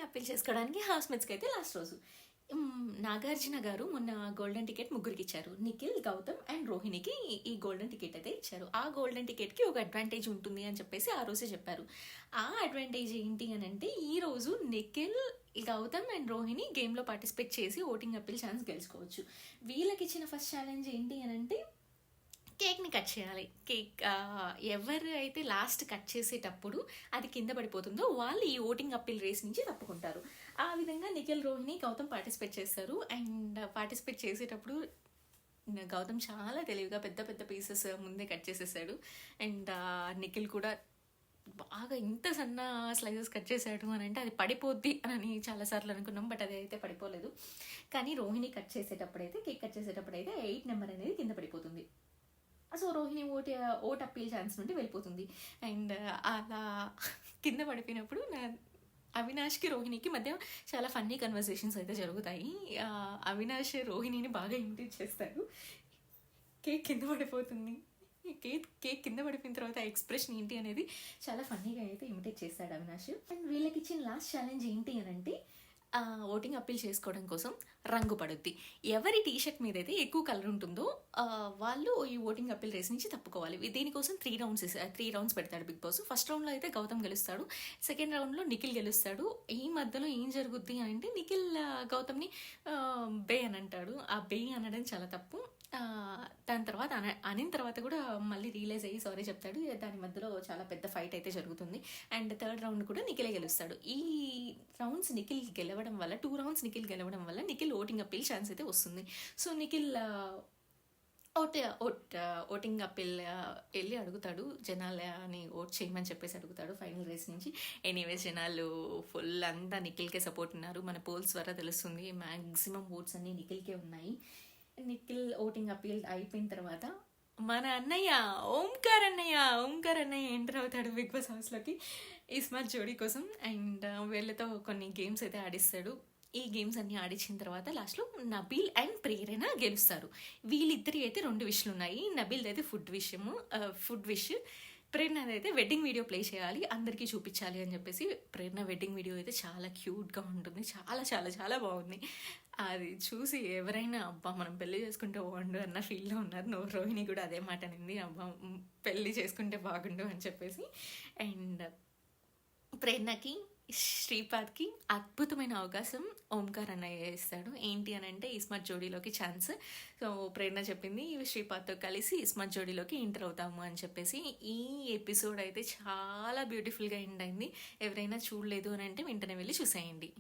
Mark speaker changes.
Speaker 1: Appeal చేసుకోవడానికి హౌస్మేట్స్కి అయితే last రోజు. నాగార్జున గారు మొన్న గోల్డెన్ టికెట్ ముగ్గురికి ఇచ్చారు. నిఖిల్, గౌతమ్ అండ్ రోహిణికి ఈ గోల్డెన్ టికెట్ అయితే ఇచ్చారు. ఆ గోల్డెన్ టికెట్కి ఒక అడ్వాంటేజ్ ఉంటుంది అని చెప్పేసి ఆ రోజే చెప్పారు. ఆ అడ్వాంటేజ్ ఏంటి అని అంటే, ఈ రోజు నిఖిల్, గౌతమ్ అండ్ రోహిణి గేమ్లో పార్టిసిపేట్ చేసి ఓటింగ్ అప్పీల్ ఛాన్స్ గెలుచుకోవచ్చు. వీళ్ళకి ఇచ్చిన ఫస్ట్ ఛాలెంజ్ ఏంటి అని అంటే, కేక్ని కట్ చేయాలి. కేక్ ఎవరు అయితే లాస్ట్ కట్ చేసేటప్పుడు అది కింద పడిపోతుందో వాళ్ళు ఈ ఓటింగ్ అప్పీల్ రేస్ నుంచి తప్పుకుంటారు. ఆ విధంగా నిఖిల్, రోహిణి, గౌతమ్ పార్టిసిపేట్ చేస్తారు. అండ్ పార్టిసిపేట్ చేసేటప్పుడు గౌతమ్ చాలా తెలివిగా పెద్ద పెద్ద పీసెస్ ముందే కట్ చేసేసాడు. అండ్ నిఖిల్ కూడా బాగా ఇంత సన్న స్లైసెస్ కట్ చేశాడు అని అంటే అది పడిపోద్ది అని చాలాసార్లు అనుకున్నాం, బట్ అది అయితే పడిపోలేదు. కానీ రోహిణి కట్ చేసేటప్పుడైతే, కేక్ కట్ చేసేటప్పుడైతే 8 నెంబర్ అనేది కింద పడిపోతుంది. So Rohini vote appeal chance నుండి వెళ్ళిపోతుంది. అండ్ అలా కింద పడిపోయినప్పుడు అవినాష్కి, రోహిణికి మధ్య చాలా ఫన్నీ కన్వర్సేషన్స్ అయితే జరుగుతాయి. అవినాష్ రోహిణిని బాగా ఇమిటేట్ చేస్తాడు. కేక్ కింద పడిపోతుంది. కేక్ కింద పడిపోయిన తర్వాత ఎక్స్ప్రెషన్ ఏంటి అనేది చాలా ఫన్నీగా అయితే ఇమిటేట్ చేస్తాడు అవినాష్. అండ్ వీళ్ళకి ఇచ్చిన లాస్ట్ ఛాలెంజ్ ఏంటి అని అంటే, ఓటింగ్ అప్పీల్ చేసుకోవడం కోసం రంగు పడుద్ది. ఎవరి టీషర్ట్ మీద అయితే ఎక్కువ కలర్ ఉంటుందో వాళ్ళు ఈ ఓటింగ్ అప్పీల్ రేస్ నుంచి తప్పుకోవాలి. దీనికోసం 3 రౌండ్స్ పెడతాడు బిగ్ బాస్. ఫస్ట్ రౌండ్లో అయితే గౌతమ్ గెలుస్తాడు, సెకండ్ రౌండ్లో నిఖిల్ గెలుస్తాడు. ఈ మధ్యలో ఏం జరుగుద్ది అంటే, నిఖిల్ గౌతమ్ని బే అని అంటాడు. ఆ బే అనడం చాలా తప్పు. దాని తర్వాత అనిన తర్వాత కూడా మళ్ళీ రియలైజ్ అయ్యి సారీ చెప్తాడు. దాని మధ్యలో చాలా పెద్ద ఫైట్ అయితే జరుగుతుంది. అండ్ థర్డ్ రౌండ్ కూడా నిఖిలే గెలుస్తాడు. ఈ రౌండ్స్ నిఖిల్ గెలవడం వల్ల, 2 రౌండ్స్ నిఖిల్ గెలవడం వల్ల నిఖిల్ ఓటింగ్ అప్పీల్ ఛాన్స్ అయితే వస్తుంది. సో నిఖిల్ ఓటింగ్ అప్పీల్ వెళ్ళి అడుగుతాడు, జనాలని ఓట్ చేయమని చెప్పేసి అడుగుతాడు ఫైనల్ రేస్ నుంచి. ఎనీవేస్ జనాలు ఫుల్ అంతా నిఖిల్కే సపోర్ట్ ఉన్నారు. మన పోల్స్ ద్వారా తెలుస్తుంది, మ్యాక్సిమం ఓట్స్ అన్నీ నిఖిల్కే ఉన్నాయి. నిఖిల్ ఓటింగ్ అప్పీల్ అయిపోయిన తర్వాత మన అన్నయ్య ఓంకార్ అన్నయ్య ఎంటర్ అవుతాడు బిగ్ బాస్ హౌస్లోకి ఇస్మార్ట్ జోడీ కోసం. అండ్ వీళ్ళతో కొన్ని గేమ్స్ అయితే ఆడిస్తాడు. ఈ గేమ్స్ అన్ని ఆడించిన తర్వాత లాస్ట్లో నబీల్ అండ్ ప్రేరణ గెలుస్తారు. వీళ్ళిద్దరి అయితే 2 విష్లు ఉన్నాయి. నబీల్ అయితే ఫుడ్ విష్, ప్రేరణ అయితే వెడ్డింగ్ వీడియో ప్లే చేయాలి, అందరికీ చూపించాలి అని చెప్పేసి. ప్రేరణ వెడ్డింగ్ వీడియో అయితే చాలా క్యూట్గా ఉంటుంది, చాలా చాలా చాలా బాగుంది. అది చూసి ఎవరైనా అబ్బా మనం పెళ్లి చేసుకుంటే బాగుండు అన్న ఫీల్లో ఉన్నారు. రోహిణి కూడా అదే మాట అనింది, అబ్బా పెళ్లి చేసుకుంటే బాగుండు అని చెప్పేసి. అండ్ ప్రేరణకి, శ్రీపాద్కి అద్భుతమైన అవకాశం ఓంకార్ అన్నయ్య ఇస్తాడు. ఏంటి అని అంటే, ఇస్మార్ట్ జోడీలోకి ఛాన్స్. సో ప్రేరణ చెప్పింది శ్రీపాద్తో కలిసి ఇస్మార్ట్ జోడీలోకి ఎంటర్ అవుతాము అని చెప్పేసి. ఈ ఎపిసోడ్ అయితే చాలా బ్యూటిఫుల్గా ఎండ్ అయింది. ఎవరైనా చూడలేదు అని అంటే వెంటనే వెళ్ళి చూసేయండి.